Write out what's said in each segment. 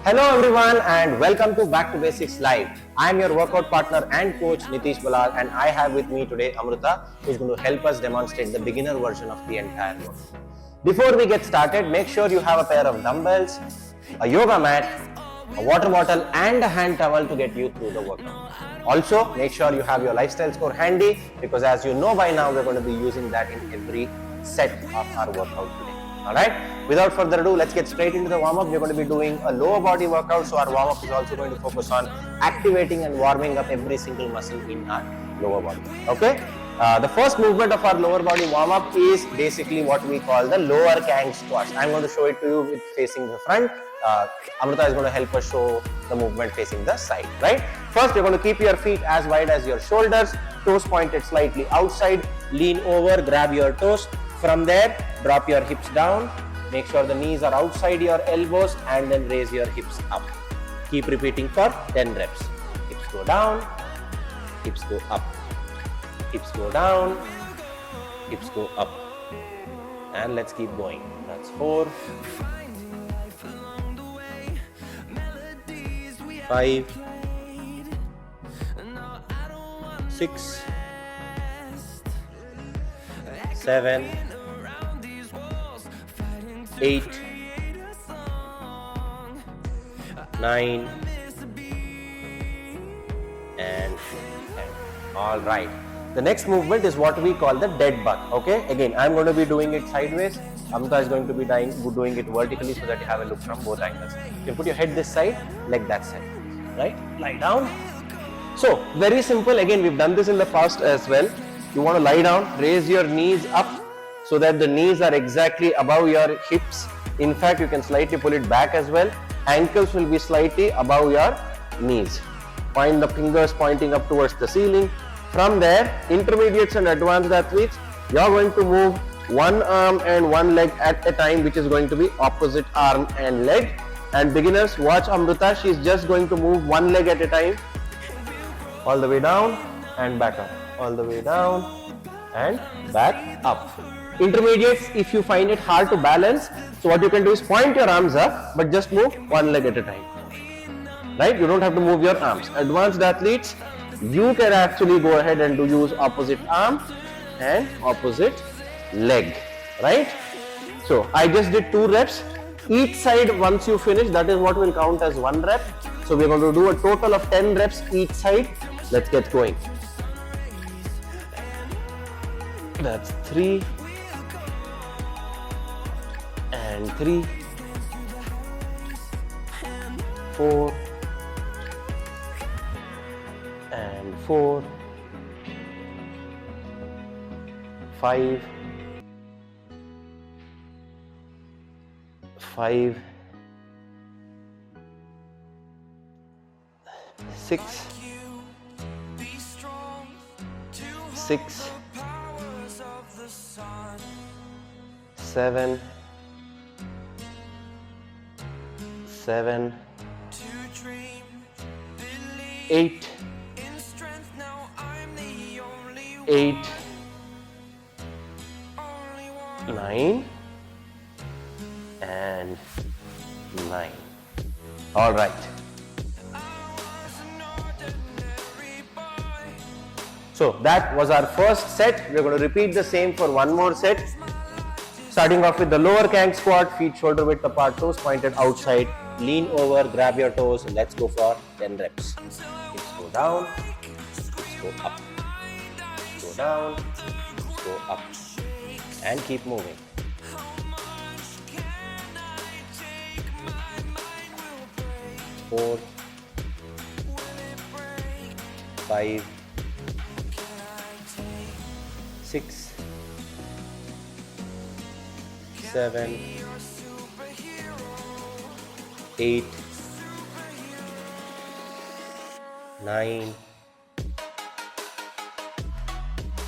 Hello everyone and welcome to Back to Basics Live. I am your workout partner and coach Nitish Balal, and I have with me today Amrita, who is going to help us demonstrate the beginner version of the entire workout. Before we get started, make sure you have a pair of dumbbells, a yoga mat, a water bottle and a hand towel to get you through the workout. Also, make sure you have your lifestyle score handy, because as you know by now, we're going to be using that in every set of our workout today. Alright, without further ado, let's get straight into the warm-up. We're going to be doing a lower body workout, so our warm-up is also going to focus on activating and warming up every single muscle in our lower body. Okay, the first movement of our lower body warm-up is basically what we call the lower Kang squats. I'm going to show it to you with facing the front. Amrita is going to help us show the movement facing the side, right? First, you're going to keep your feet as wide as your shoulders, toes pointed slightly outside, lean over, grab your toes. From there, drop your hips down, make sure the knees are outside your elbows, and then raise your hips up. Keep repeating for 10 reps. Hips go down, hips go up, hips go down, hips go up. And let's keep going. That's 4, 5, 6, 7, 8, 9, and 10. All right. The next movement is what we call the dead bug. Okay. Again, I'm going to be doing it sideways. Amrita is going to be doing it vertically, so that you have a look from both angles. You can put your head this side, leg that side. Right. Lie down. So very simple. Again, we've done this in the past as well. You want to lie down, raise your knees up so that the knees are exactly above your hips. In fact, you can slightly pull it back as well. Ankles will be slightly above your knees. Point the fingers pointing up towards the ceiling. From there, intermediates and advanced athletes, you are going to move one arm and one leg at a time, which is going to be opposite arm and leg. And beginners, watch Amrita, she is just going to move one leg at a time, all the way down and back up, all the way down and back up. Intermediates, if you find it hard to balance, so what you can do is point your arms up, but just move one leg at a time. Right? You don't have to move your arms. Advanced athletes, you can actually go ahead and use opposite arm and opposite leg. Right? So I just did 2 reps. Each side, once you finish, that is what will count as 1 rep. So we're going to do a total of 10 reps each side. Let's get going. That's 3 and 3, 4 and 4, 5, 5, 6, 6, 7, 7, 8, 8, 9, and 9. All right. So that was our first set. We're going to repeat the same for one more set. Starting off with the lower Kang squat, feet shoulder width apart, toes pointed outside, lean over, grab your toes, and let's go for 10 reps. Hips go down, hips go up, hips go down, hips go up, and keep moving. Four, 5, 6, 7, 8, 9,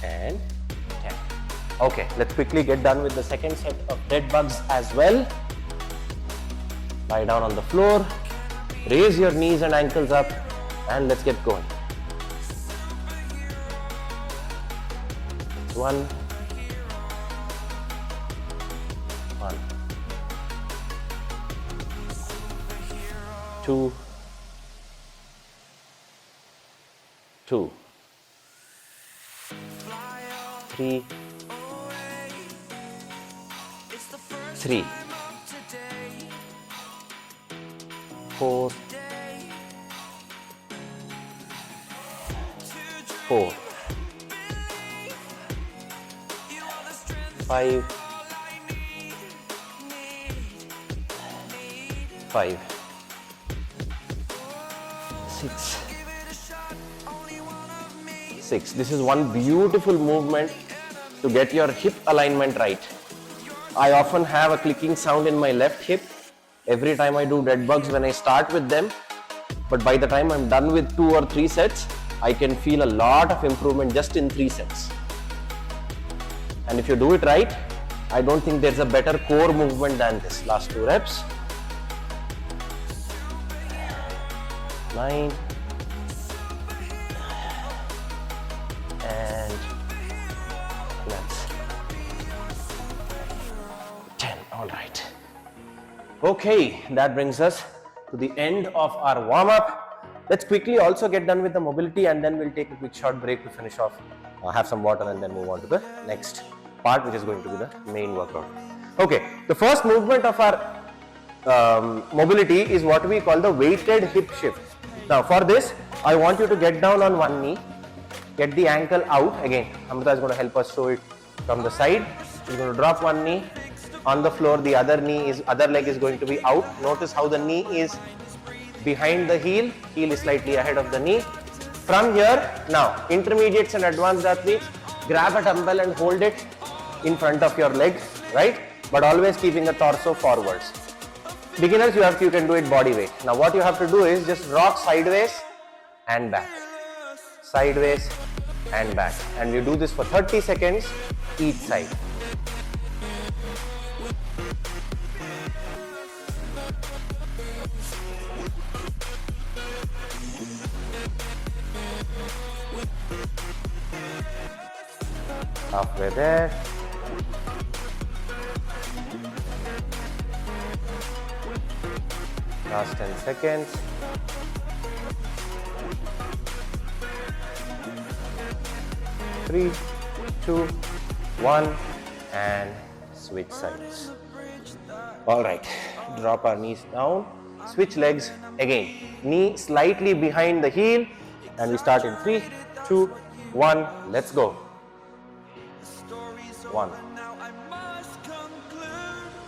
and 10. Okay, let's quickly get done with the second set of dead bugs as well. Lie down on the floor, raise your knees and ankles up, and let's get going. 1, 1, 2, 2, 3, 3, 4, 4, 5, 5, 6, 6. This is one beautiful movement to get your hip alignment right. I often have a clicking sound in my left hip every time I do dead bugs when I start with them, but by the time I'm done with 2 or 3 sets, I can feel a lot of improvement just in 3 sets. And if you do it right, I don't think there's a better core movement than this. Last 2 reps. 9 and that's 10. All right. Okay, that brings us to the end of our warm-up. Let's quickly also get done with the mobility, and then we'll take a quick short break to finish off, have some water, and then move on to the next part, which is going to be the main workout. Okay, the first movement of our mobility is what we call the weighted hip shift. Now for this, I want you to get down on one knee, get the ankle out. Again, Amrita is going to help us show it from the side. You're going to drop one knee on the floor, the other leg is going to be out. Notice how the knee is behind the heel is slightly ahead of the knee. From here, now intermediates and advanced athletes, grab a dumbbell and hold it in front of your leg, right? But always keeping the torso forwards. Beginners, you can do it body weight. Now what you have to do is just rock sideways and back, sideways and back, and you do this for 30 seconds each side. Halfway there. Last 10 seconds. Three, 2, 1, and switch sides. All right, drop our knees down, switch legs again. Knee slightly behind the heel, and we start in 3, 2, 1. Let's go. 1,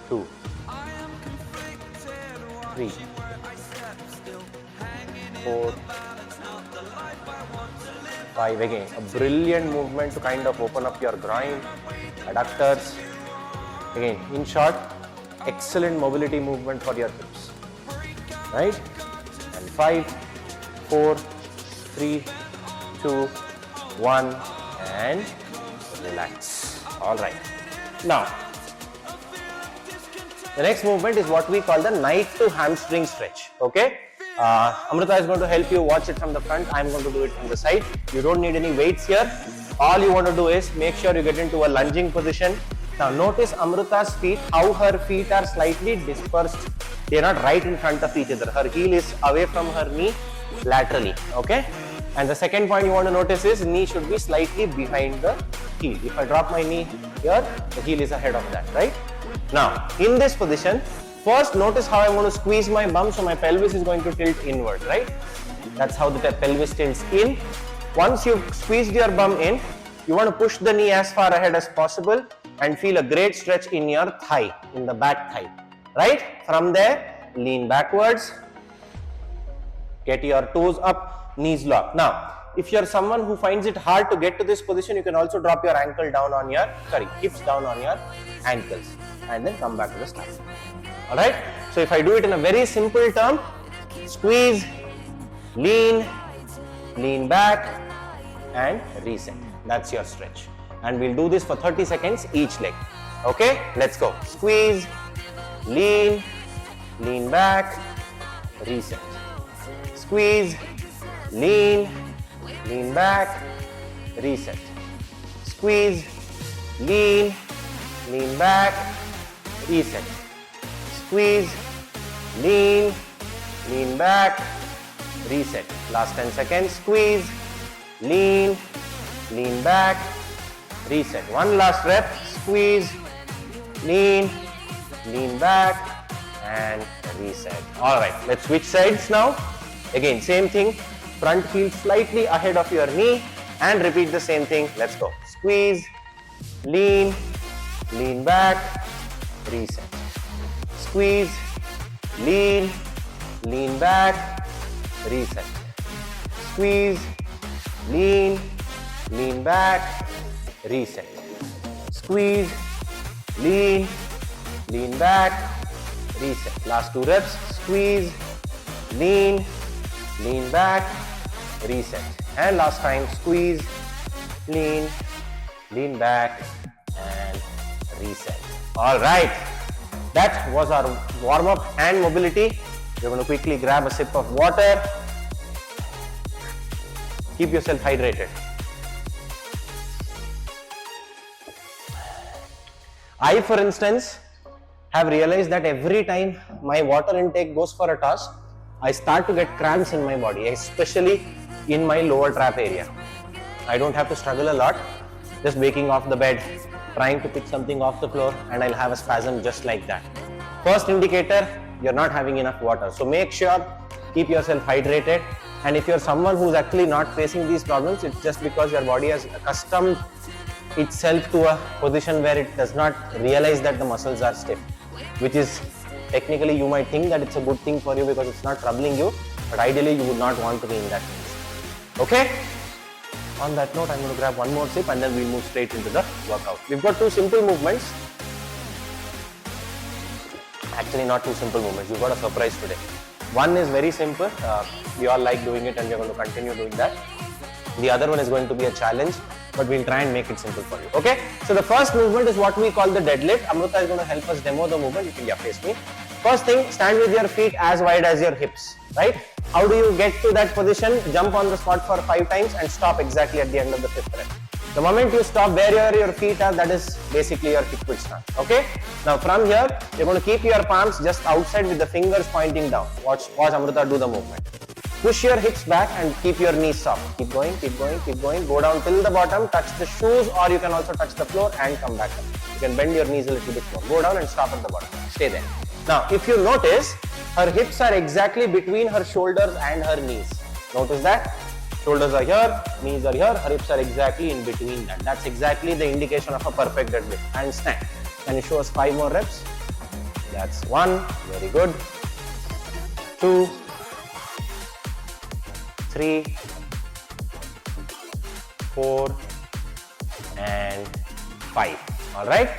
2, 3, 4, 5. Again, a brilliant movement to kind of open up your groin, adductors. Again, in short, excellent mobility movement for your hips, right? And 5, 4, 3, 2, 1, and relax. All right. Now, the next movement is what we call the knife to hamstring stretch. Okay. Amrita is going to help you watch it from the front. I'm going to do it from the side. You don't need any weights here. All you want to do is make sure you get into a lunging position. Now notice Amrita's feet, how her feet are slightly dispersed. They are not right in front of each other. Her heel is away from her knee laterally. Okay. And the second point you want to notice is knee should be slightly behind the heel. If I drop my knee here, the heel is ahead of that, right? Now, in this position, first notice how I'm going to squeeze my bum, so my pelvis is going to tilt inward, right? That's how the pelvis tilts in. Once you've squeezed your bum in, you want to push the knee as far ahead as possible and feel a great stretch in your thigh, in the back thigh, right? From there, lean backwards, get your toes up, knees locked. Now, if you're someone who finds it hard to get to this position, you can also drop your ankle down on your, hips down on your ankles, and then come back to the start. All right. So if I do it in a very simple term, squeeze, lean, lean back, and reset. That's your stretch. And we'll do this for 30 seconds each leg. Okay. Let's go. Squeeze, lean, lean back, reset. Squeeze, lean, lean back, reset. Squeeze, lean, lean back, reset. Squeeze, lean, lean back, reset. Last 10 seconds, squeeze, lean, lean back, reset. One last rep, squeeze, lean, lean back and reset. Alright, let's switch sides now. Again, same thing, front heel slightly ahead of your knee and repeat the same thing. Let's go. Squeeze, lean, lean back, reset. Squeeze, lean, lean back, reset. Squeeze, lean, lean back, reset. Squeeze, lean, lean back, reset. Last 2 reps. Squeeze, lean, lean back, reset. And last time, squeeze, lean, lean back and reset. Alright, that was our warm-up hand mobility. You're going to quickly grab a sip of water. Keep yourself hydrated. I, for instance, have realized that every time my water intake goes for a toss, I start to get cramps in my body, especially in my lower trap area. I don't have to struggle a lot, just waking off the bed, trying to pick something off the floor, and I'll have a spasm just like that. First indicator, you're not having enough water. So make sure, keep yourself hydrated. And if you're someone who's actually not facing these problems, it's just because your body has accustomed itself to a position where it does not realize that the muscles are stiff, which is technically you might think that it's a good thing for you because it's not troubling you, but ideally you would not want to be in that place. Okay? On that note, I'm going to grab one more sip and then we'll move straight into the workout. We've got 2 simple movements. Actually, not 2 simple movements. We've got a surprise today. One is very simple. We all like doing it and we're going to continue doing that. The other one is going to be a challenge, but we'll try and make it simple for you. Okay? So the first movement is what we call the deadlift. Amrita is going to help us demo the movement. You can face me. First thing, stand with your feet as wide as your hips, right? How do you get to that position? Jump on the spot for 5 times and stop exactly at the end of the 5th rep. The moment you stop where your feet are, that is basically your kick quit stance. Okay? Now from here, you're going to keep your palms just outside with the fingers pointing down. Watch Amrita do the movement. Push your hips back and keep your knees soft. Keep going, keep going, keep going. Go down till the bottom, touch the shoes, or you can also touch the floor and come back up. You can bend your knees a little bit more. Go down and stop at the bottom. Stay there. Now, if you notice, her hips are exactly between her shoulders and her knees. Notice that? Shoulders are here, knees are here, her hips are exactly in between that. That's exactly the indication of a perfect deadlift. And stand. Can you show us 5 more reps? That's 1. Very good. 2. 3, 4 and 5. Alright.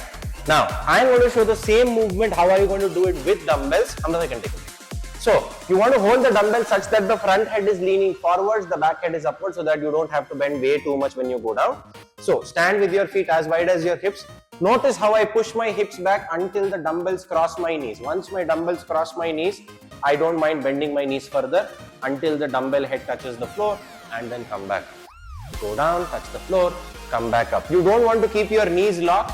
Now I am going to show the same movement. How are you going to do it with dumbbells? Amrita can take it. So you want to hold the dumbbell such that the front head is leaning forwards, the back head is upwards, so that you don't have to bend way too much when you go down. So stand with your feet as wide as your hips. Notice how I push my hips back until the dumbbells cross my knees. Once my dumbbells cross my knees, I don't mind bending my knees further until the dumbbell head touches the floor and then come back. Go down, touch the floor, come back up. You don't want to keep your knees locked.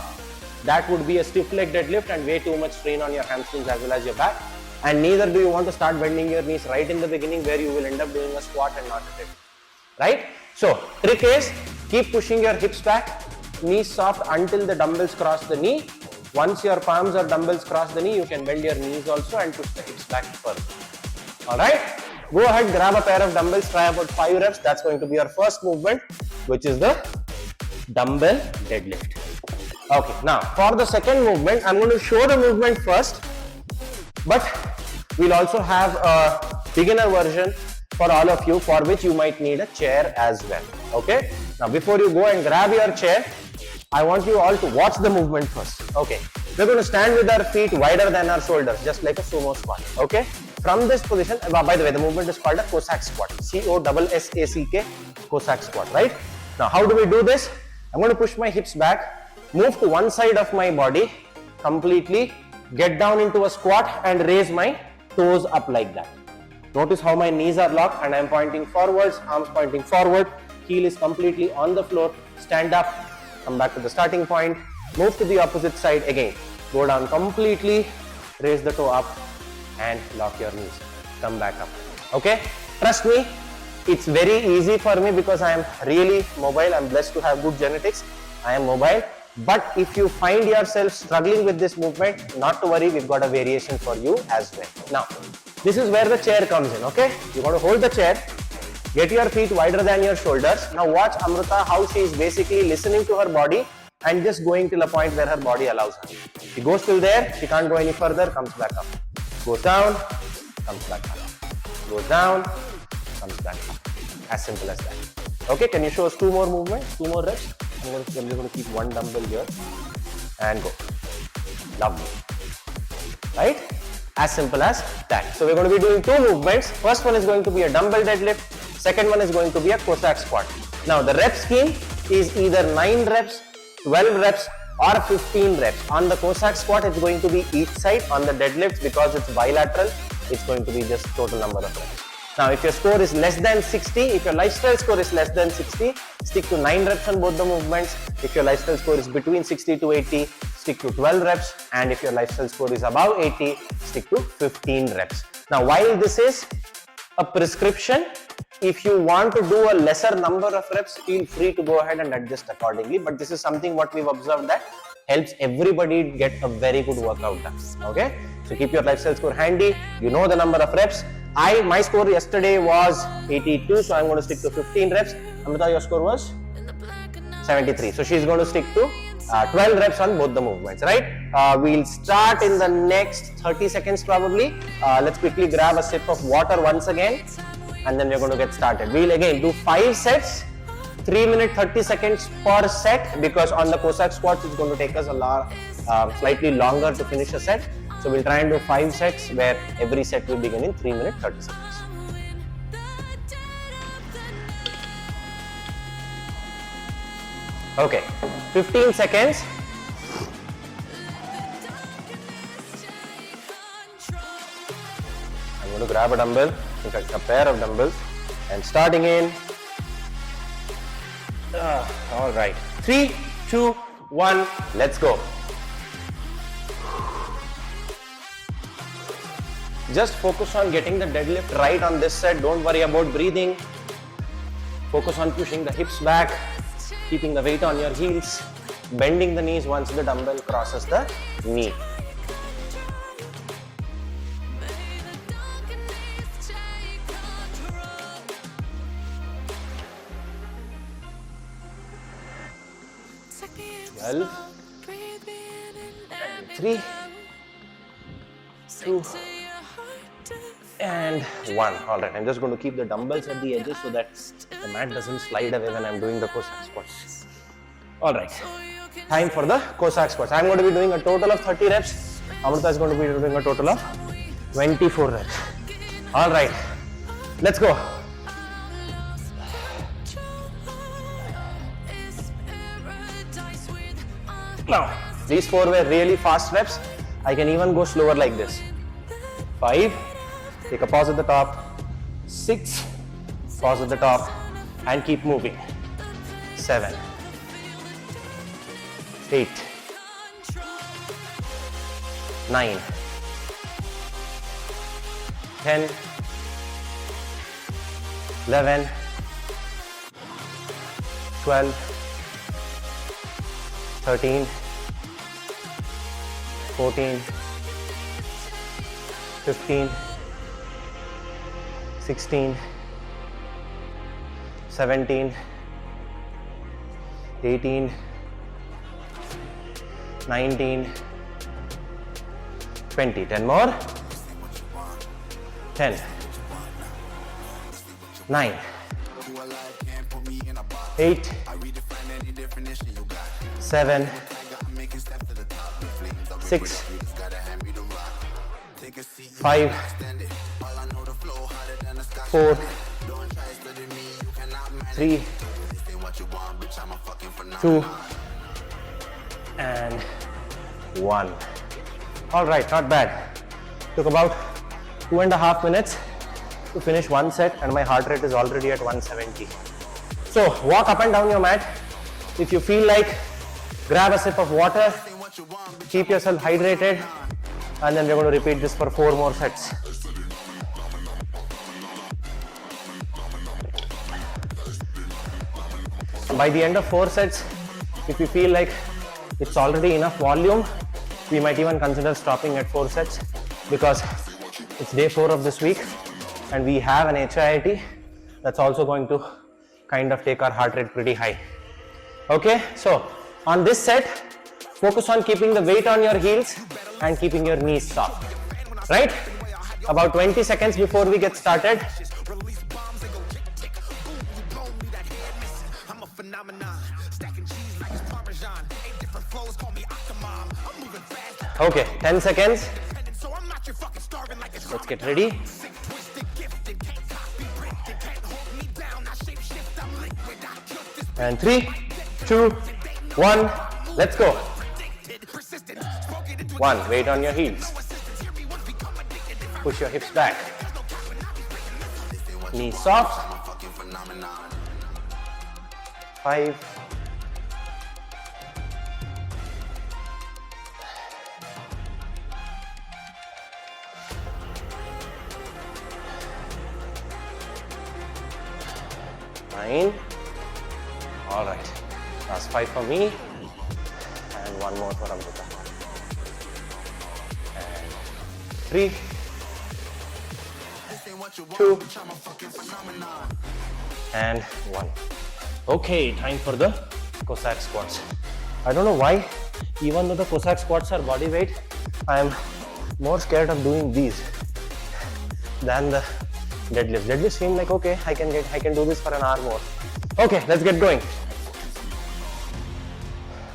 That would be a stiff leg deadlift and way too much strain on your hamstrings as well as your back. And neither do you want to start bending your knees right in the beginning where you will end up doing a squat and not a deadlift. Right? So, trick is keep pushing your hips back, knees soft until the dumbbells cross the knee. Once your palms or dumbbells cross the knee, you can bend your knees also and push the hips back further. Alright? Go ahead, grab a pair of dumbbells, try about 5 reps. That's going to be our first movement, which is the dumbbell deadlift. Okay, now for the second movement, I'm going to show the movement first, but we'll also have a beginner version for all of you, for which you might need a chair as well. Okay? Now before you go and grab your chair, I want you all to watch the movement first. Okay? We're going to stand with our feet wider than our shoulders, just like a sumo squat. Okay? From this position, by the way, the movement is called a Cossack squat. C-O-S-S-A-C-K, Cossack squat, right? Now, how do we do this? I'm going to push my hips back, move to one side of my body completely, get down into a squat and raise my toes up like that. Notice how my knees are locked and I'm pointing forwards, arms pointing forward, heel is completely on the floor, stand up, come back to the starting point, move to the opposite side again, go down completely, raise the toe up and lock your knees. come back up. Okay, trust me, it's very easy for me because I am really mobile. I'm blessed to have good genetics. I am mobile. But if you find yourself struggling with this movement, not to worry, we've got a variation for you as well. Now, this is where the chair comes in, okay? You got to hold the chair, get your feet wider than your shoulders. Now watch Amrita how she is basically listening to her body and just going till a point where her body allows her. She goes till there, she can't go any further, comes back up. Goes down, comes back up. Goes down, comes back up. As simple as that. Okay, can you show us 2 more movements, 2 more reps? I'm just going to keep one dumbbell here and go. Lovely. Right? As simple as that. So we're going to be doing 2 movements. First one is going to be a dumbbell deadlift. Second one is going to be a Cossack squat. Now the rep scheme is either 9 reps, 12 reps or 15 reps. On the Cossack squat, it's going to be each side. On the deadlifts, because it's bilateral, it's going to be just total number of reps. Now, if your score is less than 60, if your lifestyle score is less than 60, stick to 9 reps on both the movements. If your lifestyle score is between 60 to 80, stick to 12 reps. And if your lifestyle score is above 80, stick to 15 reps. Now, while this is a prescription, if you want to do a lesser number of reps, feel free to go ahead and adjust accordingly. But this is something what we've observed that helps everybody get a very good workout done. Okay? So keep your lifestyle score handy. You know the number of reps. My score yesterday was 82, so I'm going to stick to 15 reps. Amrita, your score was 73. So she's going to stick to 12 reps on both the movements, right? We'll start in the next 30 seconds probably. Let's quickly grab a sip of water once again, and then we're going to get started. We'll again do 5 sets, 3 minutes 30 seconds per set, because on the Cossack squats it's going to take us slightly longer to finish a set. So we'll try and do 5 sets where every set will begin in 3 minutes 30 seconds. Okay, 15 seconds. I'm going to grab a dumbbell, in fact a pair of dumbbells, and starting in. All right, 3, 2, 1, let's go. Just focus on getting the deadlift right on this set. Don't worry about breathing. Focus on pushing the hips back, keeping the weight on your heels, bending the knees once the dumbbell crosses the knee. Well, 3, 2, and 1. All right, I'm just going to keep the dumbbells at the edges so that the mat doesn't slide away when I'm doing the Cossack squats. All right, time for the Cossack squats. I'm going to be doing a total of 30 reps. Amrita is going to be doing a total of 24 reps. All right, let's go. Now, these 4 were really fast reps. I can even go slower like this. 5, take a pause at the top. 6, pause at the top, and keep moving. 7, 8, 9, 10, 11, 12, 13, 14, 15, 16, 17, 18, 19, 20. 10 more. 10, 9, 8, 7, 6, 5, 4, 3, 2, and 1. All right, not bad. Took about 2.5 minutes to finish one set, and my heart rate is already at 170. So walk up and down your mat. If you feel like, grab a sip of water, keep yourself hydrated, and then we're going to repeat this for 4 more sets. By the end of 4 sets, if we feel like it's already enough volume, we might even consider stopping at 4 sets, because it's day 4 of this week and we have an HIIT that's also going to kind of take our heart rate pretty high. Okay, so on this set, focus on keeping the weight on your heels and keeping your knees soft, right? About 20 seconds before we get started. Okay, 10 seconds. Let's get ready. And 3, 2, 1, let's go. 1, weight on your heels. Push your hips back. Knees soft. 5, 9. All right, last 5 for me, and 1 more for Amrita. And 3, 2, and 1. Okay, time for the Cossack squats. I don't know why, even though the Cossack squats are body weight, I am more scared of doing these than the deadlifts. Deadlifts seem like, okay, I can do this for an hour more. Okay, let's get going.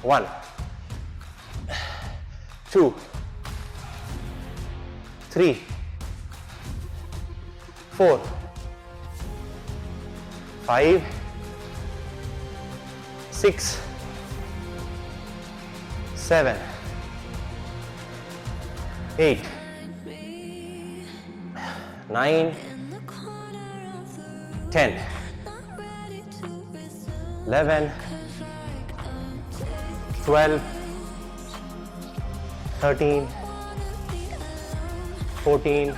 1, 2, 3, 4, 5, 6, 7, 8, 9, 10, 11, 12, 13, 14,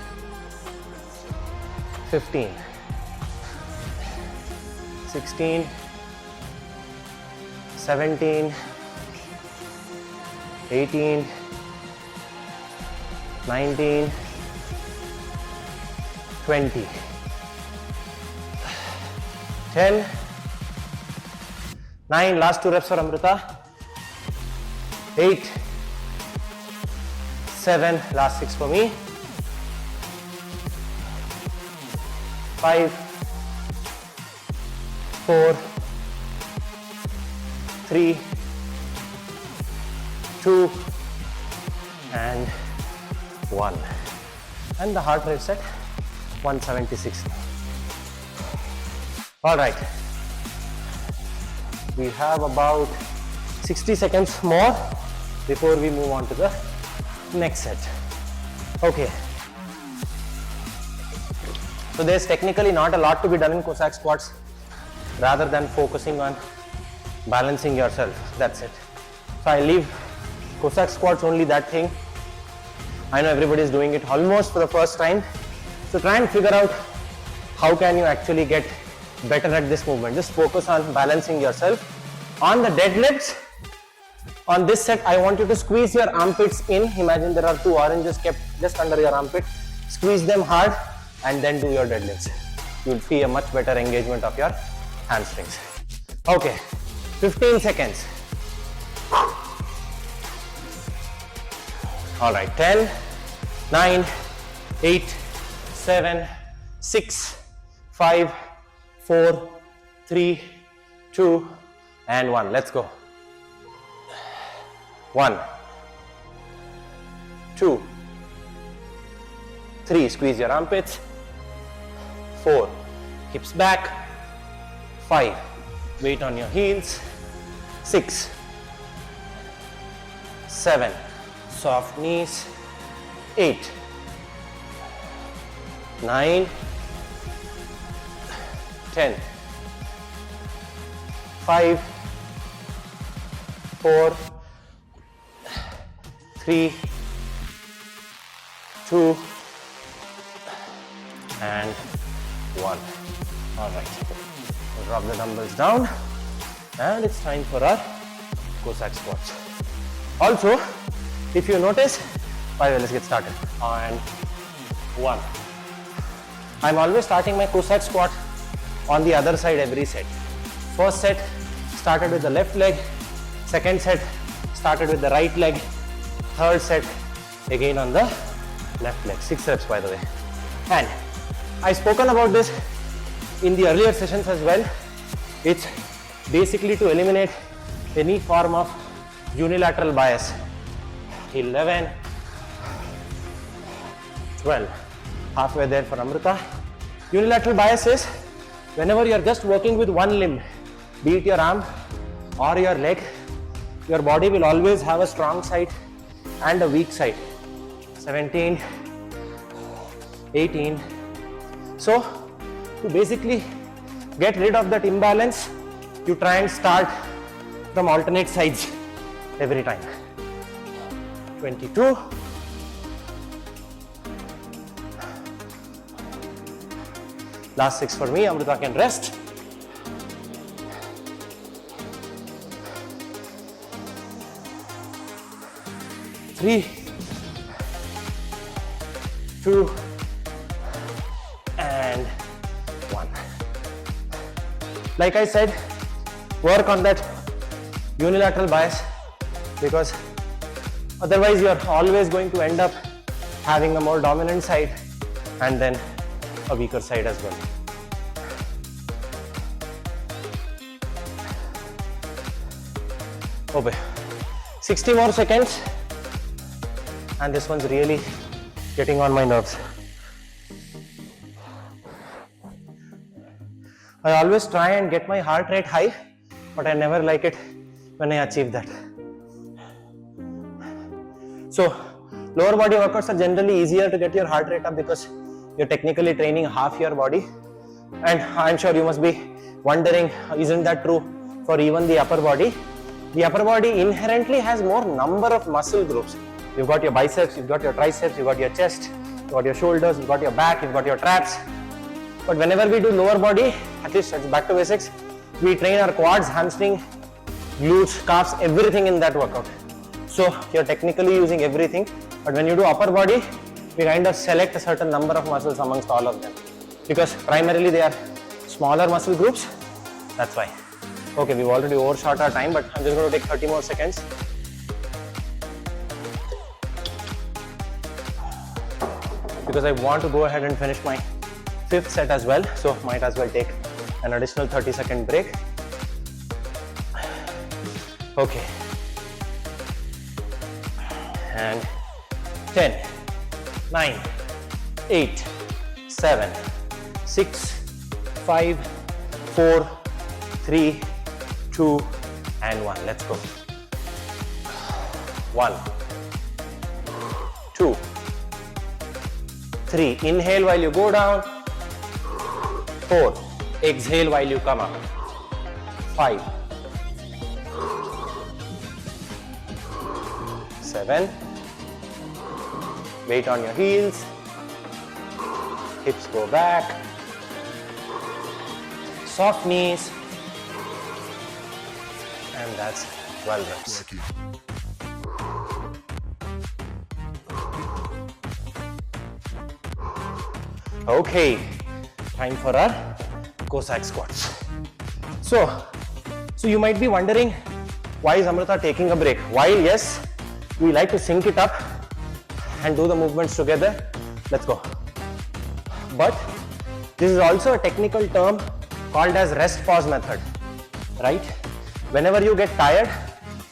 15, 16, 17, 18, 19, 20, 10, 9, last 2 reps for Amrita, 8, 7, last 6 for me, 5, 4, 3, 2, and 1. And the heart rate set 176. All right. We have about 60 seconds more before we move on to the next set. Okay. So there's technically not a lot to be done in Cossack squats, rather than focusing on balancing yourself. That's it. So I leave Cossack squats only that thing. I know everybody is doing it almost for the first time. So try and figure out how can you actually get better at this movement. Just focus on balancing yourself. On the deadlifts, on this set, I want you to squeeze your armpits in. Imagine there are 2 oranges kept just under your armpit. Squeeze them hard and then do your deadlifts. You'll see a much better engagement of your hamstrings. Okay, 15 seconds. All right, 10, 9, 8, 7, 6, 5, 4, 3, 2, and 1. Let's go. 1, 2, 3, squeeze your armpits. 4, hips back. 5, weight on your heels. 6, 7, soft knees. 8, 9, 10, 5, 4, 3, 2, and 1. All right. Drop the dumbbells down. And it's time for our Cossack squats. Also, if you notice, let's get started. And 1. I'm always starting my Cossack squat on the other side every set. First set started with the left leg. Second set started with the right leg. Third set again on the left leg. 6 reps by the way. And I've spoken about this in the earlier sessions as well. It's basically to eliminate any form of unilateral bias. 11, 12, halfway there for Amrita. Unilateral bias is whenever you're just working with one limb, be it your arm or your leg, your body will always have a strong side and a weak side. 17, 18. So to basically get rid of that imbalance, you try and start from alternate sides every time. 22. Last 6 for me. Amrita can rest. 3, 2, and 1. Like I said, work on that unilateral bias, because otherwise you are always going to end up having a more dominant side and then a weaker side as well. Okay, 60 more seconds, and this one's really getting on my nerves. I always try and get my heart rate high, but I never like it when I achieve that. So lower body workouts are generally easier to get your heart rate up because you're technically training half your body. And I'm sure you must be wondering, isn't that true for even the upper body? The upper body inherently has more number of muscle groups. You've got your biceps, you've got your triceps, you've got your chest, you've got your shoulders, you've got your back, you've got your traps. But whenever we do lower body, at least it's back to basics, we train our quads, hamstring, glutes, calves, everything in that workout. So you're technically using everything, but when you do upper body, we kind of select a certain number of muscles amongst all of them, because primarily they are smaller muscle groups. That's why. Okay, we've already overshot our time, but I'm just going to take 30 more seconds. Because I want to go ahead and finish my 5th set as well, so might as well take an additional 30-second break. Okay. And 10, 9, 8, 7, 6, 5, 4, 3, 2, and 1. Let's go. 1, 2, 3. Inhale while you go down. 4. Exhale while you come up. 5, 7. Weight on your heels. Hips go back. Soft knees. And that's 12 reps. Okay, time for our Cossack squats. So you might be wondering, why is Amrita taking a break? While yes, we like to sync it up and do the movements together, let's go. But this is also a technical term called as rest pause method, right? Whenever you get tired,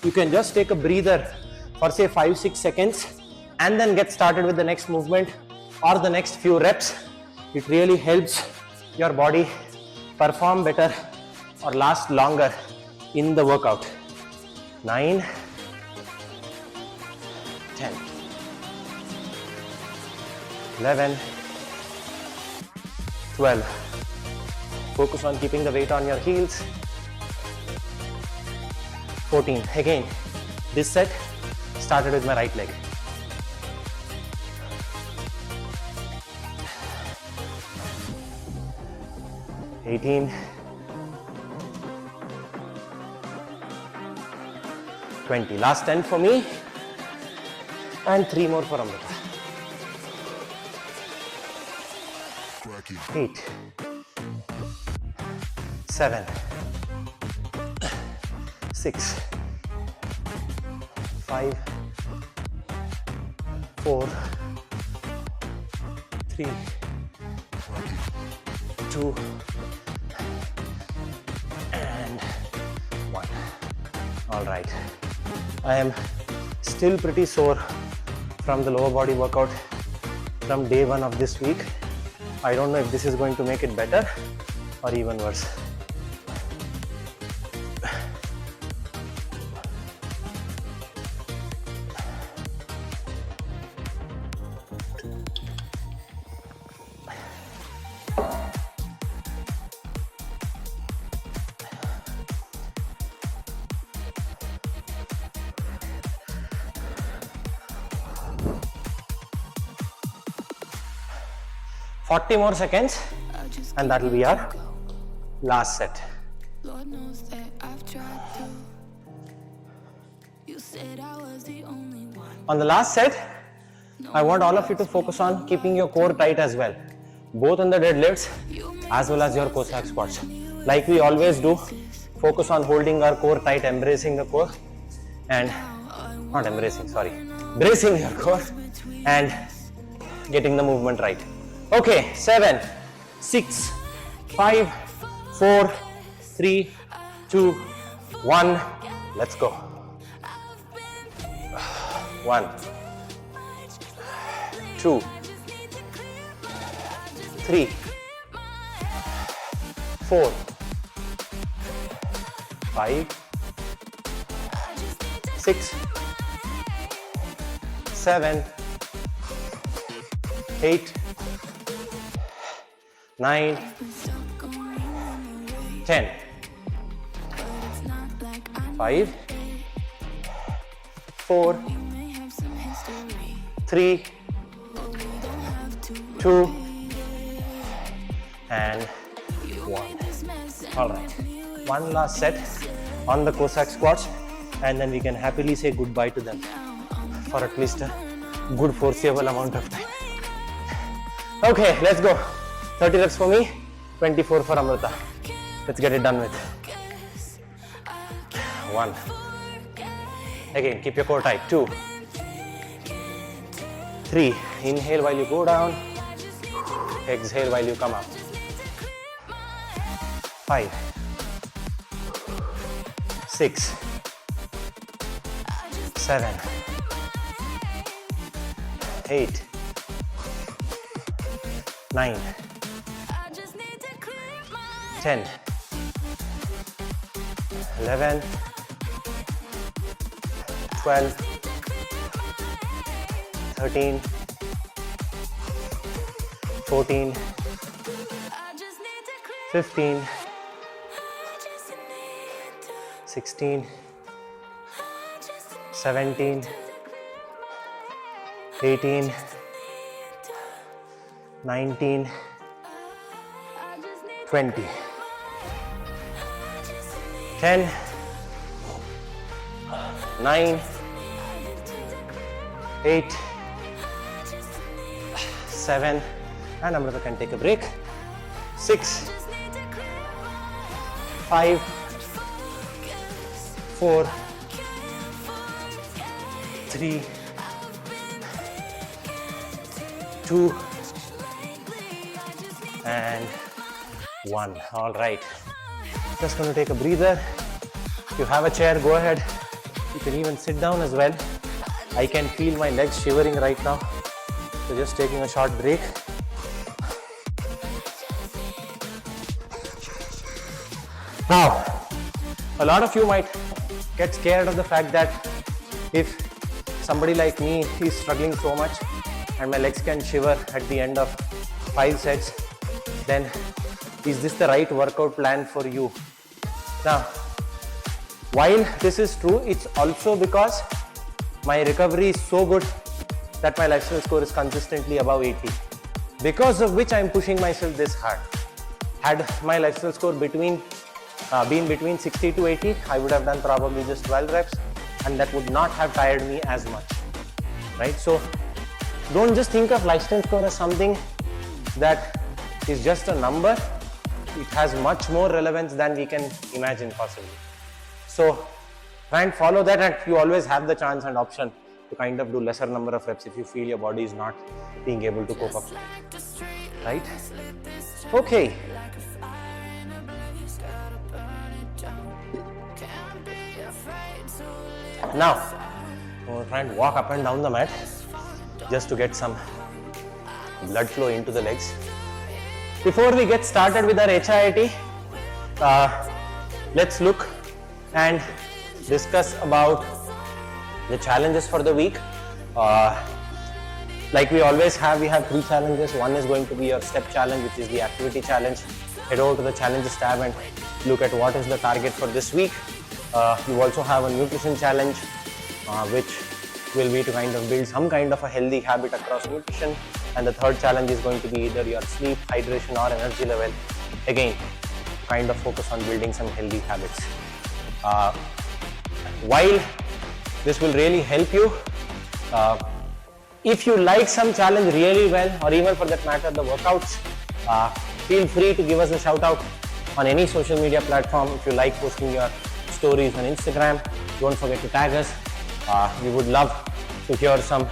you can just take a breather for say 5-6 seconds and then get started with the next movement or the next few reps. It really helps your body perform better or last longer in the workout. 9, 10, 11, 12. Focus on keeping the weight on your heels. 14. Again, this set started with my right leg. 18, 20. Last 10 for me. And 3 more for Amrita. 8, 7, 6, 5, 4, 3, 2, and 1. All right. I am still pretty sore from the lower body workout from day 1 of this week. I don't know if this is going to make it better or even worse. Forty more seconds, and that will be our last set. Lord knows that I've tried to. You said I was the only one. On the last set, I want all of you to focus on keeping your core tight as well, both on the deadlifts as well as your Cossack squats. Like we always do, focus on holding our core tight, embracing the core, and not embracing, sorry, bracing your core and getting the movement right. Okay, 7, 6, 5, 4, 3, 2, 1. Let's go. 1, 2, 3, 4, 5, 6, 7, 8, 9, 10, 5, 4, 3, 2, and 1. All right. One last set on the Cossack squats, and then we can happily say goodbye to them for at least a good foreseeable amount of time. Okay, let's go. 30 reps for me, 24 for Amrita. Let's get it done with. 1. Again, keep your core tight. 2, 3. Inhale while you go down. Exhale while you come up. 5, 6, 7, 8, 9, 10, 11, 12, 13, 14, 15, 16, 17, 18, 19, 20, 10, 9, 8, 7, and Amrita can take a break. 6, 5, 4, 3, 2, and 1. All right. Just going to take a breather. If you have a chair, go ahead. You can even sit down as well. I can feel my legs shivering right now. So just taking a short break. Now, a lot of you might get scared of the fact that if somebody like me is struggling so much and my legs can shiver at the end of 5 sets, then is this the right workout plan for you? Now, while this is true, it's also because my recovery is so good that my lifestyle score is consistently above 80, because of which I am pushing myself this hard. Had my lifestyle score been between 60 to 80, I would have done probably just 12 reps. and that would not have tired me as much, right? So don't just think of lifestyle score as something that is just a number. It has much more relevance than we can imagine possibly. So try and follow that, and you always have the chance and option to kind of do lesser number of reps if you feel your body is not being able to cope up, right? Okay. Now, I'm going to try and walk up and down the mat just to get some blood flow into the legs. Before we get started with our HIIT, let's look and discuss about the challenges for the week. Like we always have, we have 3 challenges. One is going to be your step challenge, which is the activity challenge. Head over to the challenges tab and look at what is the target for this week. You also have a nutrition challenge, which will be to kind of build some kind of a healthy habit across nutrition. And the third challenge is going to be either your sleep, hydration or energy level. Again, kind of focus on building some healthy habits. While this will really help you, if you like some challenge really well, or even for that matter the workouts, feel free to give us a shout out on any social media platform. If you like posting your stories on Instagram, don't forget to tag us. We would love to hear some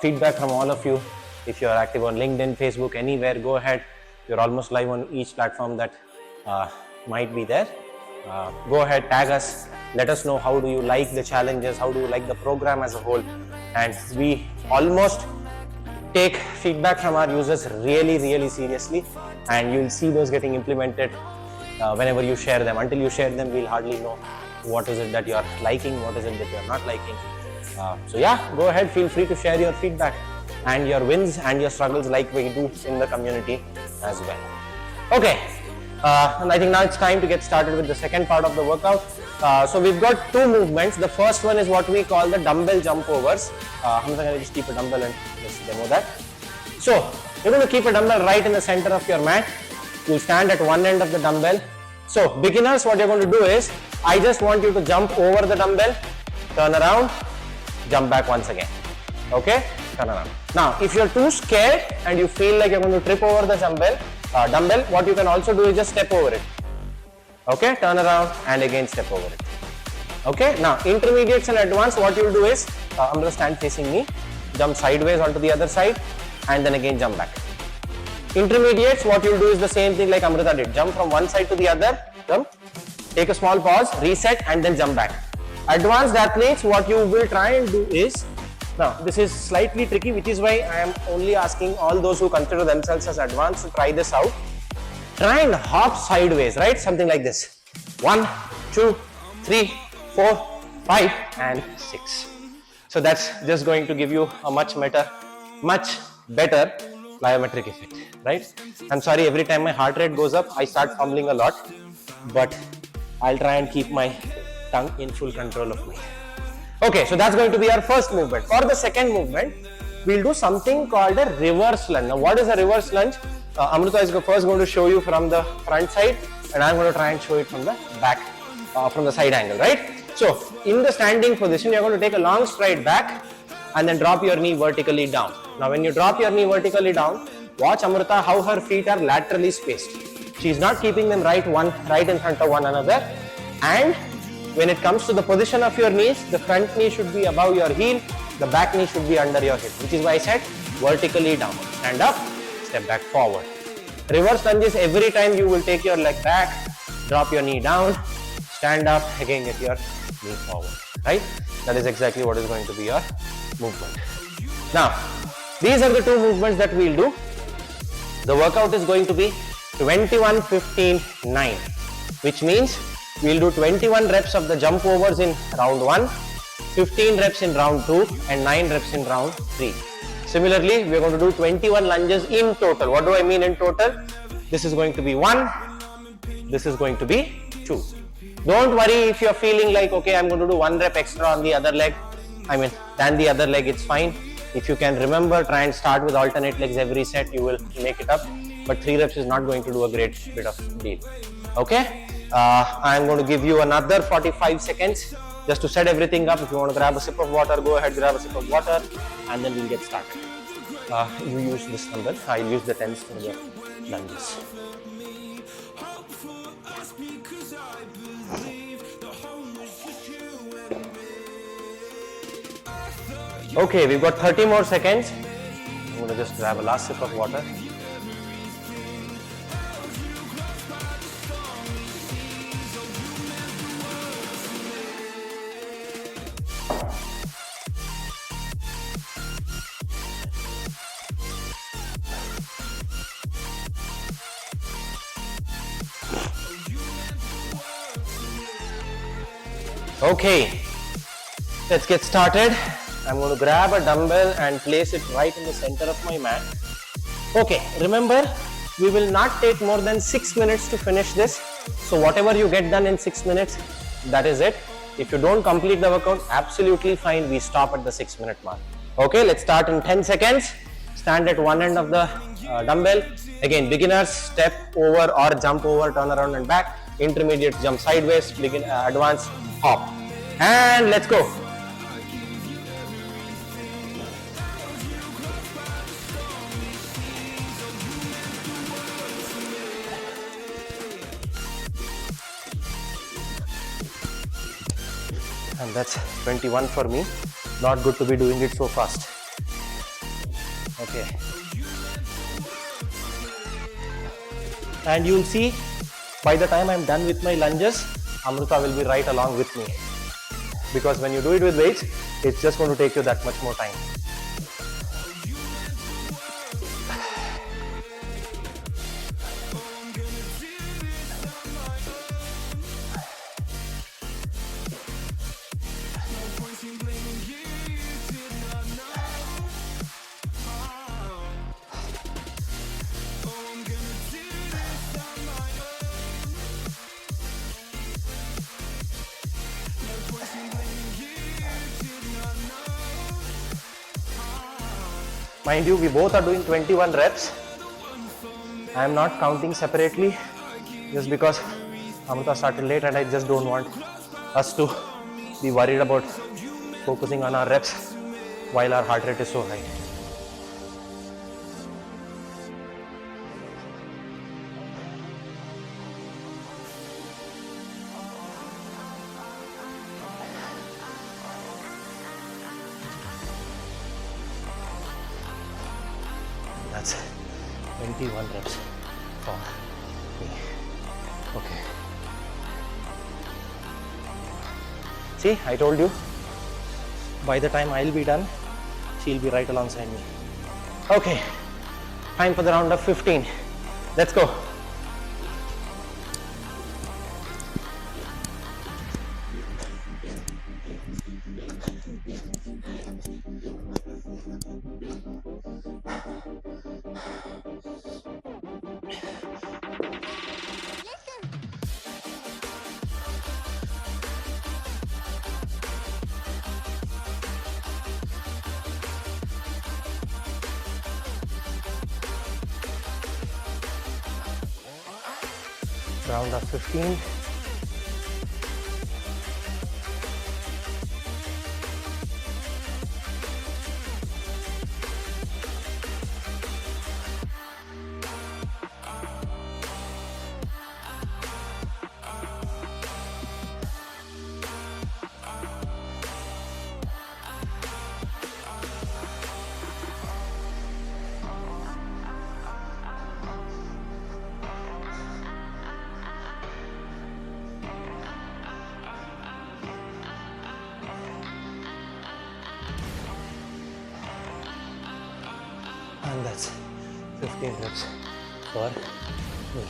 feedback from all of you. If you're active on LinkedIn, Facebook, anywhere, go ahead. You're almost live on each platform that might be there. Go ahead, tag us. Let us know how do you like the challenges, how do you like the program as a whole. And we almost take feedback from our users really, really seriously. And you'll see those getting implemented whenever you share them. Until you share them, we'll hardly know what is it that you're liking, what is it that you're not liking. So yeah, go ahead, feel free to share your feedback and your wins and your struggles like we do in the community as well. Okay, and I think now it's time to get started with the second part of the workout. So we've got 2 movements. The first one is what we call the dumbbell jump overs. I'm going to just keep a dumbbell and just demo that. So you're going to keep a dumbbell right in the center of your mat. You'll stand at one end of the dumbbell. So beginners, what you're going to do is, I just want you to jump over the dumbbell, turn around, jump back once again. Okay, turn around. Now, if you're too scared and you feel like you're going to trip over the dumbbell, what you can also do is just step over it. Okay, turn around and again step over it. Okay, now intermediates and advanced, what you'll do is, I'm going to stand facing me, jump sideways onto the other side and then again jump back. Intermediates, what you'll do is the same thing like Amrita did. Jump from one side to the other, jump, take a small pause, reset and then jump back. Advanced athletes, what you will try and do is, now this is slightly tricky, which is why I am only asking all those who consider themselves as advanced to try this out. Try and hop sideways, right? Something like this. 1, 2, 3, 4, 5 and 6. So that's just going to give you a much better plyometric effect, right? I'm sorry, every time my heart rate goes up, I start fumbling a lot, but I'll try and keep my tongue in full control of me. Okay, so that's going to be our first movement. For the second movement, we'll do something called a reverse lunge. Now, what is a reverse lunge? Amrita is first going to show you from the front side, and I'm going to try and show it from the back, from the side angle, right? So, in the standing position, you're going to take a long stride back and then drop your knee vertically down. Now, when you drop your knee vertically down, watch Amrita how her feet are laterally spaced. She's not keeping them right in front of one another. And when it comes to the position of your knees, the front knee should be above your heel, the back knee should be under your hip, which is why I said vertically down. Stand up, step back forward. Reverse lunges, every time you will take your leg back, drop your knee down, stand up, again get your knee forward, right? That is exactly what is going to be your movement. Now, these are the 2 movements that we'll do. The workout is going to be 21, 15, 9, which means we'll do 21 reps of the jump overs in round 1, 15 reps in round 2 and 9 reps in round 3. Similarly, we're going to do 21 lunges in total. What do I mean in total? This is going to be 1, this is going to be 2. Don't worry if you're feeling like, okay, I'm going to do 1 rep extra on the other leg. Than the other leg, it's fine. If you can remember, try and start with alternate legs every set, you will make it up. But 3 reps is not going to do a great bit of deal. Okay? I'm going to give you another 45 seconds Just to set everything up, if you want to grab a sip of water, go ahead, grab a sip of water, and then we'll get started. You use this number, I'll use the tens for the lunges. Okay, we've got 30 more seconds. I'm going to just grab a last sip of water. Okay, let's get started. I'm going to grab a dumbbell and place it right in the center of my mat. Okay, remember, we will not take more than 6 minutes to finish this. So whatever you get done in 6 minutes, that is it. If you don't complete the workout, absolutely fine. We stop at the 6-minute mark. Okay, let's start in 10 seconds. Stand at one end of the dumbbell. Again, beginners, step over or jump over, turn around and back. Intermediate, jump sideways. Advanced, hop. And let's go. And that's 21 for me. Not good to be doing it so fast. Okay. And you'll see, by the time I'm done with my lunges, Amrita will be right along with me. Because when you do it with weights, it's just going to take you that much more time. Mind you, we both are doing 21 reps. I am not counting separately just because Amrita started late and I just don't want us to be worried about focusing on our reps while our heart rate is so high. That's 21 reps for me. Okay. See, I told you, by the time I'll be done, she'll be right alongside me. Okay, time for the round of 15. Let's go. Round of 15. And that's 15 reps for me.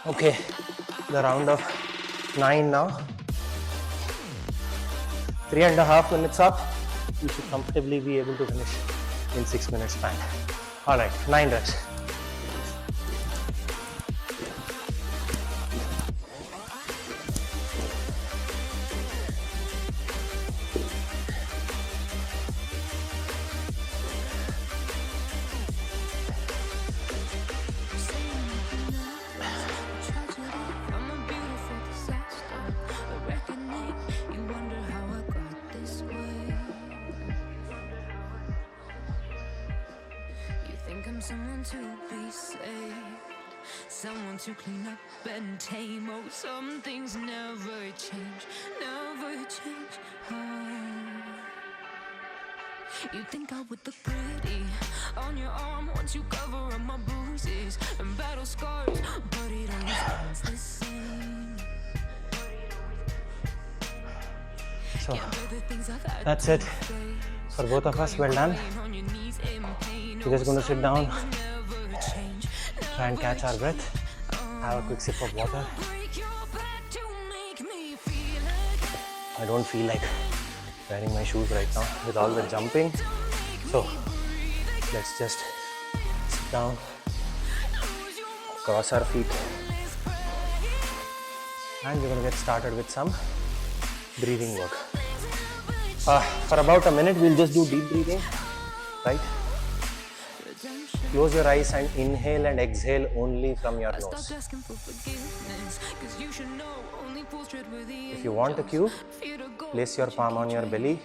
Okay, the round of 9 now. 3.5 minutes up. You should comfortably be able to finish in 6 minutes time. Alright, 9 reps. someone to be saved, someone to clean up and tame. Oh, some things never change, never change. You think I would look pretty on your arm once you cover up my bruises and battle scars, but it always ends the same. So that's it for both of us. Well done. We're just going to sit down, try and catch our breath, have a quick sip of water. I don't feel like wearing my shoes right now with all the jumping, so let's just sit down, cross our feet, and we're going to get started with some breathing work. For about a minute we'll just do deep breathing, right? Close your eyes and inhale and exhale only from your nose. If you want a cue, place your palm on your belly.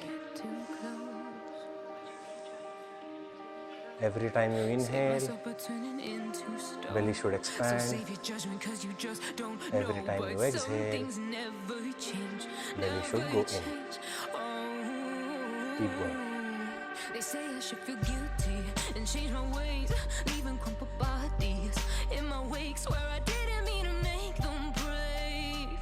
Every time you inhale, belly should expand. Every time you exhale, belly should go in. Keep going. They say I should feel guilty and change my ways, leaving crumpled bodies in my wake. Swear I didn't mean to make them break.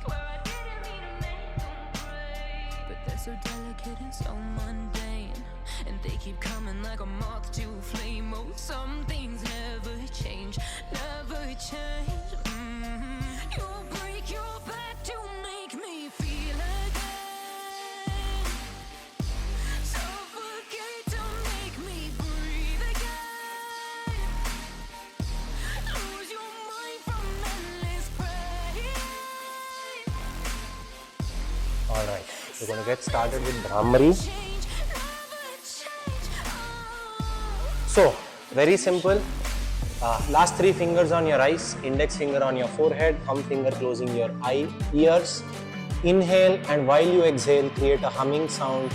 But they're so delicate and so mundane, and they keep coming like a moth to a flame. Oh, some things never change, never change. You break your back to make me feel again. Suffocate to make me breathe again. Lose your mind from endless pain. Alright, we're going to get started with Brahmari. So, very simple. Last three fingers on your eyes, index finger on your forehead, thumb finger closing your ears. Inhale, and while you exhale, create a humming sound,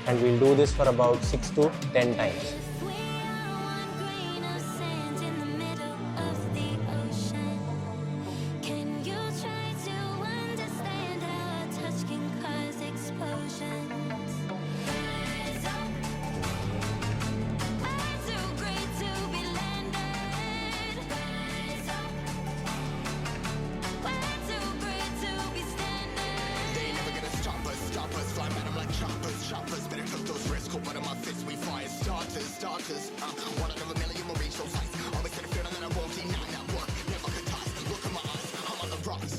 and we'll do this for about 6 to 10 times. We are one grain of sand in the middle of the ocean. Can you try to understand how a touch can cause explosions? Rise up. We're too great to be landed. Rise up. We're too great to be standing. They never gonna stop us, fly at 'em like choppers, better cook those wrists, cold blood on my fists, we fire starters, one out of a million will reach those heights, always get a feeling that I won't deny that work, never could toss, look in my eyes, I'm on the rise.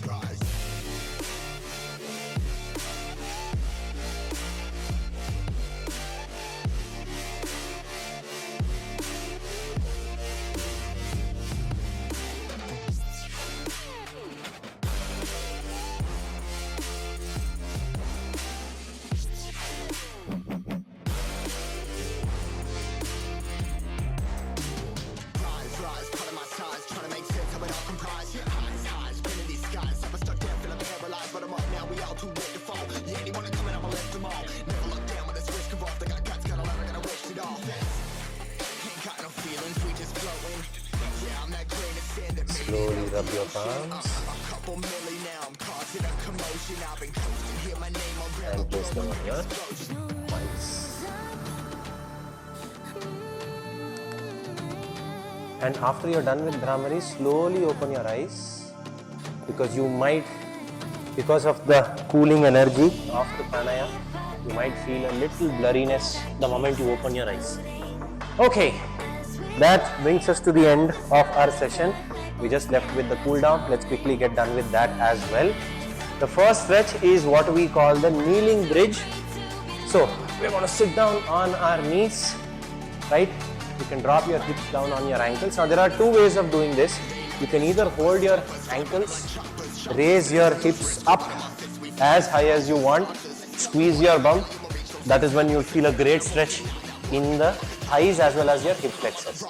Rise, pulling my sides, trying to make sense of it all comprise. Yeah, highs, spinning these skies. Never stuck down, feeling paralyzed, but I'm up now. We all too late to fall. Yeah, anyone coming, I'ma lift them all. Never look down when this risk involved. They got guts, got a lot, I gotta waste it all. Ain't got no feelings, we just floating. Yeah, I'm that grain of sand that made Slowly rub your palms a couple milli now. I'm causing a commotion. I've been coasting, hear my name on and place them on your thighs. And after you're done with Brahmari, slowly open your eyes, because you might, because of the cooling energy of the pranaya, you might feel a little blurriness the moment you open your eyes. Okay, that brings us to the end of our session. We just left with the cool down. Let's quickly get done with that as well. The first stretch is what we call the kneeling bridge. So we're going to sit down on our knees, right? You can drop your hips down on your ankles. Now there are two ways of doing this. You can either hold your ankles, raise your hips up as high as you want, squeeze your bum. That is when you feel a great stretch in the thighs as well as your hip flexors.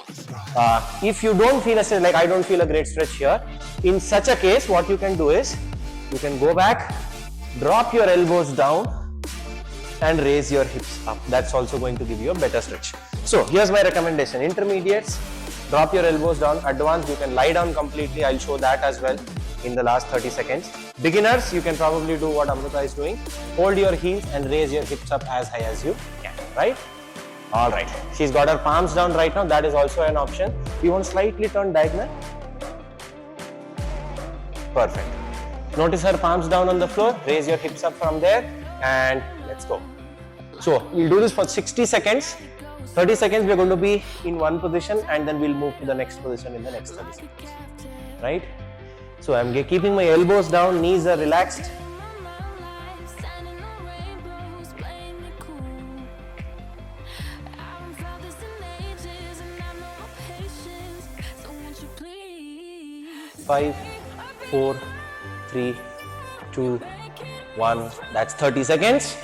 If you don't feel a stretch, like I don't feel a great stretch here, in such a case what you can do is, you can go back, drop your elbows down and raise your hips up. That's also going to give you a better stretch. So here's my recommendation. Intermediates, Drop your elbows down. Advanced, you can lie down completely. I'll show that as well in the last 30 seconds. Beginners, you can probably do what Amrita is doing. Hold your heels and raise your hips up as high as you can, right? All right. She's got her palms down right now. That is also an option. You want slightly turn diagonal. Perfect. Notice her palms down on the floor. Raise your hips up from there and let's go. So we'll do this for 60 seconds. 30 seconds we're going to be in one position and then we'll move to the next position in the next 30 seconds. Right? So I'm keeping my elbows down, knees are relaxed. Standing on rainbows, playing it cool. I haven't felt this in ages, and I know patience. So won't you please? 5, 4, 3, 2, 1. That's 30 seconds.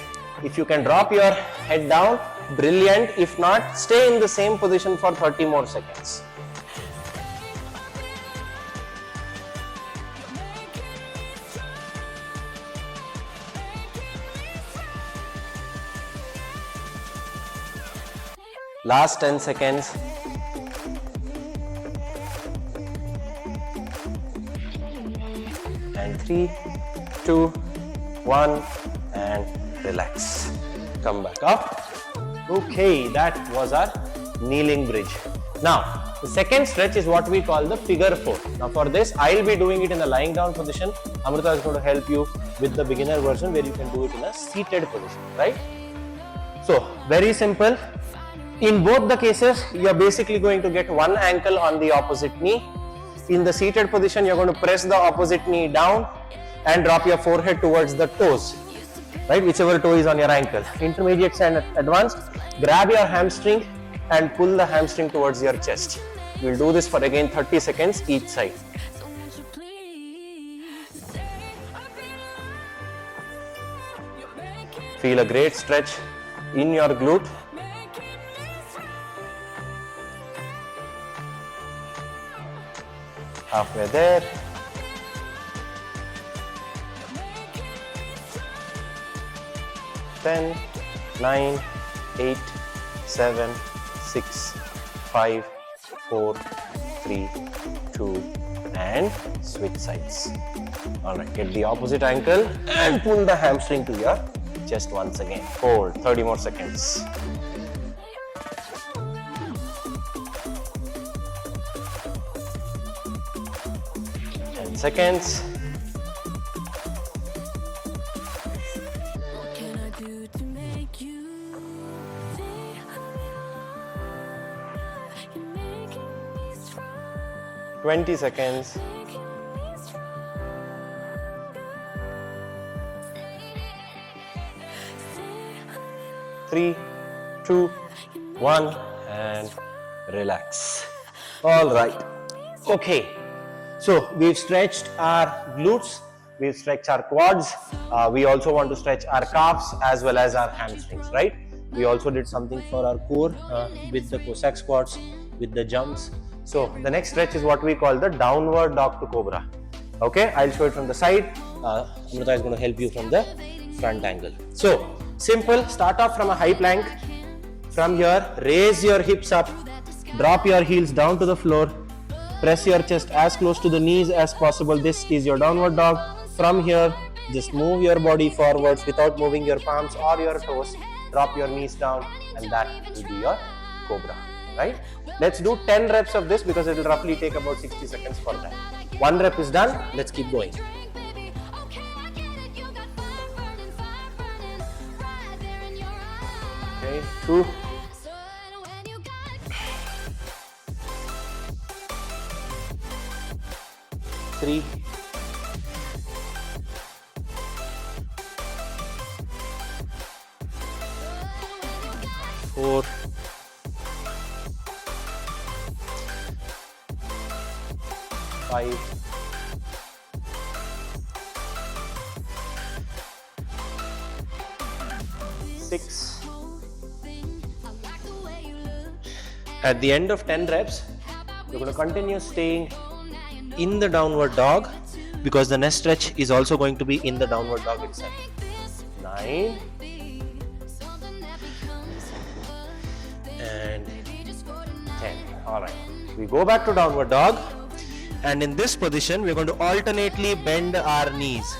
If you can drop your head down, brilliant. If not, stay in the same position for 30 more seconds. Last 10 seconds. And 3, 2, 1, and relax. Come back up. Okay, that was our kneeling bridge. Now, the second stretch is what we call the figure 4. Now for this, I'll be doing it in a lying down position. Amrita is going to help you with the beginner version where you can do it in a seated position, right? So, very simple. In both the cases, you're basically going to get one ankle on the opposite knee. In the seated position, you're going to press the opposite knee down and drop your forehead towards the toes, right? Whichever toe is on your ankle. Intermediate and advanced, grab your hamstring and pull the hamstring towards your chest. We'll do this for again 30 seconds each side. So won't you please stay up in line? You're making Feel a great stretch in your glute. Halfway there. Ten, 9, 8, 7, 6, 5, 4, 3, 2, and switch sides. Alright, get the opposite ankle and pull the hamstring to your chest once again. Hold 30 more seconds. 10 seconds. What can I do to make you feel you're making me strong, 20 seconds. making me stronger. Stay 3, 2, 1, and relax. All right. Okay. So we've stretched our glutes, we've stretched our quads. We also want to stretch our calves as well as our hamstrings, right? We also did something for our core with the Cossack squats, with the jumps. So the next stretch is what we call the downward dog to cobra. Okay, I'll show it from the side. Amrita is going to help you from the front angle. So simple, start off from a high plank. From here, raise your hips up, drop your heels down to the floor, press your chest as close to the knees as possible. This is your downward dog. From here, just move your body forwards without moving your palms or your toes. Drop your knees down and that will be your cobra, right? Let's do 10 reps of this because it will roughly take about 60 seconds for that. 1 rep is done. Let's keep going. Okay, 2. 3. 4. 5. 6. At the end of 10 reps, you're going to continue staying in the downward dog because the next stretch is also going to be in the downward dog itself. 9 and 10. All right. We go back to downward dog, and in this position we're going to alternately bend our knees.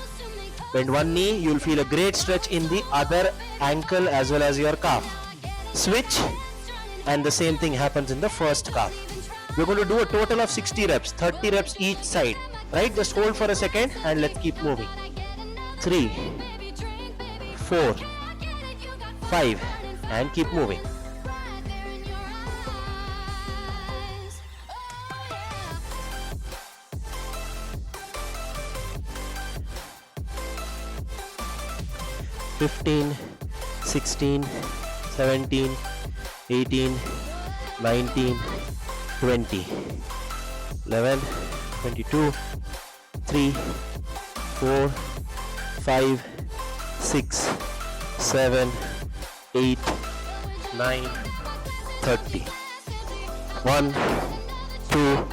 Bend one knee, you'll feel a great stretch in the other ankle as well as your calf. Switch, and the same thing happens in the first calf. We're going to do a total of 60 reps, 30 reps each side, right? Just hold for a second and let's keep moving. 3, 4, 5, and keep moving. "15, 16, 17, 18, 19, 20, 11, 22, 3, 4, 5, 6, 7, 8, 9, 30. 1, 2,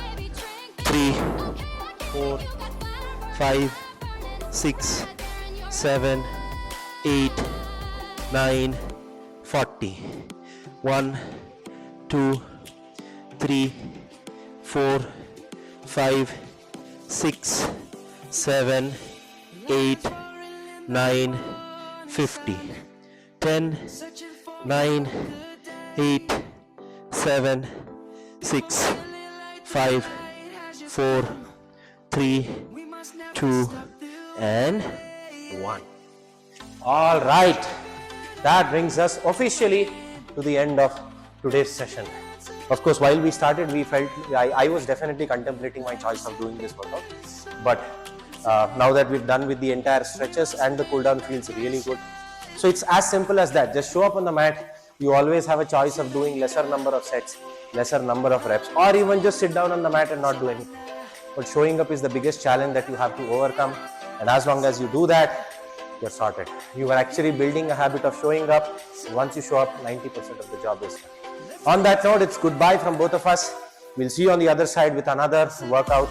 3, 4, 5, 6, 7, 8, 9, 40. 1, 2, 3, 4, 5, 6, 7, 8, 9, 50. 10, 9, 8, 7, 6, 5, 4, 3, 2, and 1. All right, that brings us officially to the end of today's session. Of course, while we started, we felt I was definitely contemplating my choice of doing this workout, but now that we've done with the entire stretches and the cool down feels really good. So it's as simple as that. Just show up on the mat. You always have a choice of doing lesser number of sets, lesser number of reps, or even just sit down on the mat and not do anything. But showing up is the biggest challenge that you have to overcome, and as long as you do that, you're sorted. You are actually building a habit of showing up. Once you show up, 90% of the job is done. On that note, it's goodbye from both of us. We'll see you on the other side with another workout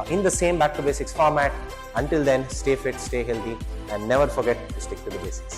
in the same back to basics format. Until then, stay fit, stay healthy, and never forget to stick to the basics.